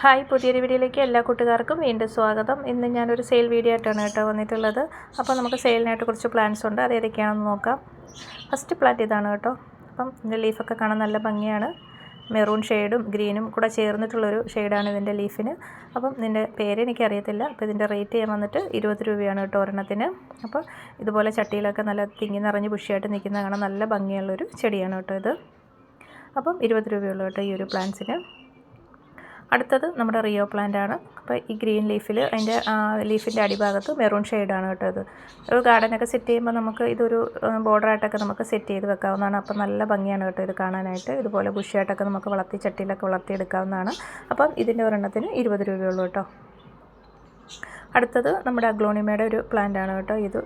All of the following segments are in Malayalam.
ഹായ്, പുതിയൊരു വീഡിയോയിലേക്ക് എല്ലാ കൂട്ടുകാർക്കും വീണ്ടും സ്വാഗതം. ഇന്ന് ഞാനൊരു സെയിൽ വീഡിയോ ആയിട്ടാണ് വന്നിട്ടുള്ളത്. അപ്പോൾ നമുക്ക് സെയിലിനായിട്ട് കുറച്ച് പ്ലാന്റ്സ് ഉണ്ട്, അത് ഏതൊക്കെയാണെന്ന് നോക്കാം. ഫസ്റ്റ് പ്ലാന്റ് ഇതാണ് കേട്ടോ. അപ്പം ഇതിൻ്റെ ലീഫൊക്കെ കാണാൻ നല്ല ഭംഗിയാണ്. മെറൂൺ ഷെയ്ഡും ഗ്രീനും കൂടെ ചേർന്നിട്ടുള്ളൊരു ഷെയ്ഡാണ് ഇതിൻ്റെ ലീഫിന്. അപ്പം ഇതിൻ്റെ പേര് എനിക്കറിയത്തില്ല. അപ്പോൾ ഇതിൻ്റെ റേറ്റ് ചെയ്യാൻ വന്നിട്ട് 20 രൂപയാണ് കേട്ടോ ഒരെണ്ണത്തിന്. അപ്പോൾ ഇതുപോലെ ചട്ടിയിലൊക്കെ നല്ല തിങ്ങി നിറഞ്ഞ് ബുഷിയായിട്ട് നിൽക്കുന്ന കാണാൻ നല്ല ഭംഗിയുള്ളൊരു ചെടിയാണ് കേട്ടോ ഇത്. അപ്പം 20 രൂപയുള്ളൂ കേട്ടോ ഈ ഒരു പ്ലാന്റ്സിന്. അടുത്തത് നമ്മുടെ റിയോ പ്ലാന്റ് ആണ്. അപ്പോൾ ഈ ഗ്രീൻ ലീഫിൽ അതിൻ്റെ ലീഫിൻ്റെ അടിഭാഗത്ത് മെറൂൺ ഷെയ്ഡാണ് കേട്ടോ ഇത്. ഒരു ഗാർഡനൊക്കെ സെറ്റ് ചെയ്യുമ്പോൾ നമുക്ക് ഇതൊരു ബോർഡറായിട്ടൊക്കെ നമുക്ക് സെറ്റ് ചെയ്ത് വെക്കാവുന്നതാണ്. അപ്പോൾ നല്ല ഭംഗിയാണ് കേട്ടോ ഇത് കാണാനായിട്ട്. ഇതുപോലെ ബുഷിയായിട്ടൊക്കെ നമുക്ക് ചട്ടിയിലൊക്കെ വളർത്തിയെടുക്കാവുന്നതാണ്. അപ്പം ഇതിൻ്റെ ഒരെണ്ണത്തിന് 20 രൂപയുള്ളൂ കേട്ടോ. അടുത്തത് നമ്മുടെ അഗ്ലോണിമയുടെ ഒരു പ്ലാന്റ് ആണ് കേട്ടോ ഇത്.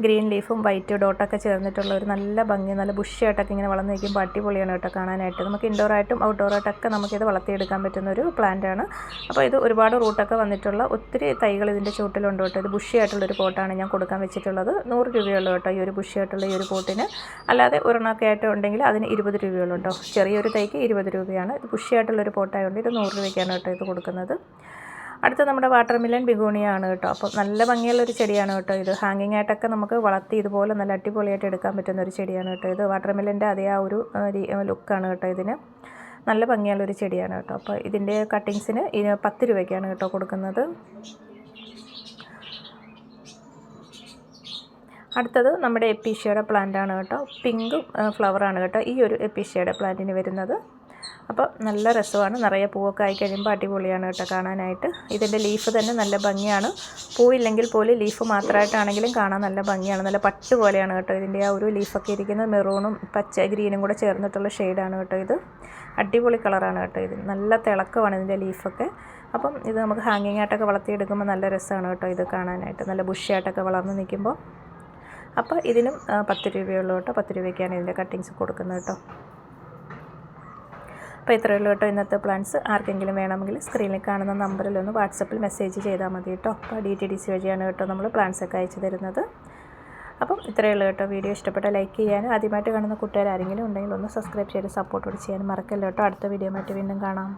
ഗ്രീൻ ലീഫും വൈറ്റ് ഡോട്ടൊക്കെ ചേർന്നിട്ടുള്ള ഒരു നല്ല ഭംഗി, നല്ല ബുഷിയായിട്ടൊക്കെ ഇങ്ങനെ വളർന്നു നിൽക്കുമ്പോൾ അടിപൊളിയാണ് കേട്ടോ കാണാനായിട്ട്. നമുക്ക് ഇൻഡോറായിട്ടും ഔട്ട്ഡോറായിട്ടൊക്കെ നമുക്കിത് വളർത്തിയെടുക്കാൻ പറ്റുന്ന ഒരു പ്ലാന്റാണ്. അപ്പോൾ ഇത് ഒരുപാട് റൂട്ടൊക്കെ വന്നിട്ടുള്ള ഒത്തിരി തൈകൾ ഇതിൻ്റെ ചുവട്ടിലുണ്ട് കേട്ടോ. ഇത് ബുഷിയായിട്ടുള്ളൊരു പോട്ടാണ് ഞാൻ കൊടുക്കാൻ വെച്ചിട്ടുള്ളത്. 100 രൂപയുള്ളൂ കേട്ടോ ഈ ഒരു ബുഷിയായിട്ടുള്ള ഈ ഒരു പോട്ടിന്. അല്ലാതെ ഒരെണ്ണമൊക്കെ ആയിട്ട് ഉണ്ടെങ്കിൽ അതിന് 20 രൂപയുള്ളൂ കേട്ടോ. ചെറിയൊരു തൈക്ക് 20 രൂപയാണ്. ഇത് ബുഷിയായിട്ടുള്ളൊരു പോട്ടായതുകൊണ്ട് ഇത് 100 രൂപയ്ക്കാണ് കേട്ടോ ഇത് കൊടുക്കുന്നത്. അടുത്ത നമ്മുടെ വാട്ടർമെലൺ ബിഗോണിയ ആണ് കേട്ടോ. അപ്പോൾ നല്ല ഭംഗിയുള്ളൊരു ചെടിയാണ് കേട്ടോ ഇത്. ഹാങ്ങിങ് ആയിട്ടൊക്കെ നമുക്ക് വളർത്തി ഇതുപോലെ നല്ല അടിപൊളിയായിട്ട് എടുക്കാൻ പറ്റുന്ന ഒരു ചെടിയാണ് കേട്ടോ ഇത്. വാട്ടർമെലൻ്റെ അതേ ആ ഒരു ലുക്കാണ് കേട്ടോ ഇതിന്. നല്ല ഭംഗിയുള്ളൊരു ചെടിയാണ് കേട്ടോ. അപ്പോൾ ഇതിൻ്റെ കട്ടിങ്സിന് 10 രൂപയ്ക്കാണ് കേട്ടോ കൊടുക്കുന്നത്. അടുത്തത് നമ്മുടെ എപ്പീഷ്യയുടെ പ്ലാന്റ് ആണ് കേട്ടോ. പിങ്ക് ഫ്ലവറാണ് കേട്ടോ ഈ ഒരു എപ്പീഷ്യയുടെ പ്ലാന്റിന് വരുന്നത്. അപ്പോൾ നല്ല രസമാണ്. നിറയെ പൂവൊക്കെ ആയി കഴിയുമ്പോൾ അടിപൊളിയാണ് കേട്ടോ കാണാനായിട്ട്. ഇതിൻ്റെ ലീഫ് തന്നെ നല്ല ഭംഗിയാണ്. പൂവില്ലെങ്കിൽ പോലും ലീഫ് മാത്രമായിട്ടാണെങ്കിലും കാണാൻ നല്ല ഭംഗിയാണ്. നല്ല പട്ട് പോലെയാണ് കേട്ടോ ഇതിൻ്റെ ആ ഒരു ലീഫൊക്കെ ഇരിക്കുന്നത്. മെറൂണും ഗ്രീനും കൂടെ ചേർന്നിട്ടുള്ള ഷെയ്ഡാണ് കേട്ടോ ഇത്. അടിപൊളി കളറാണ് കേട്ടോ ഇത്. നല്ല തിളക്കമാണ് ഇതിൻ്റെ ലീഫൊക്കെ. അപ്പം ഇത് നമുക്ക് ഹാങ്ങിങ് ആയിട്ടൊക്കെ വളർത്തിയെടുക്കുമ്പോൾ നല്ല രസമാണ് കേട്ടോ ഇത് കാണാനായിട്ട്. നല്ല ബുഷിയായിട്ടൊക്കെ വളർന്ന് നിൽക്കുമ്പോൾ. അപ്പോൾ ഇതിനും 10 രൂപയുള്ളൂ കേട്ടോ. 10 രൂപയ്ക്കാണ് ഇതിൻ്റെ കട്ടിങ്സ് കൊടുക്കുന്നത് കേട്ടോ. അപ്പോൾ ഇത്രയേ ഉള്ളൂ കേട്ടോ ഇന്നത്തെ പ്ലാൻസ്. ആർക്കെങ്കിലും വേണമെങ്കിൽ സ്ക്രീനിൽ കാണുന്ന നമ്പറിലൊന്ന് വാട്സപ്പിൽ മെസ്സേജ് ചെയ്താൽ മതി കേട്ടോ. അപ്പോൾ DTDC വഴിയാണ് കേട്ടോ നമ്മൾ പ്ലാൻസൊക്കെ അയച്ചു തരുന്നത്. അപ്പം ഇത്രയേ ഉള്ളൂ കേട്ടോ. വീഡിയോ ഇഷ്ടപ്പെട്ട ലൈക്ക് ചെയ്യാനും ആദ്യമായിട്ട് കാണുന്ന കൂട്ടുകാർ ആരെങ്കിലും ഉണ്ടെങ്കിൽ ഒന്ന് സബ്സ്ക്രൈബ് ചെയ്ത് സപ്പോർട്ടോട് ചെയ്യാനും മറക്കല്ലോ കേട്ടോ. അടുത്ത വീഡിയോ ആയിട്ട് വീണ്ടും കാണാം.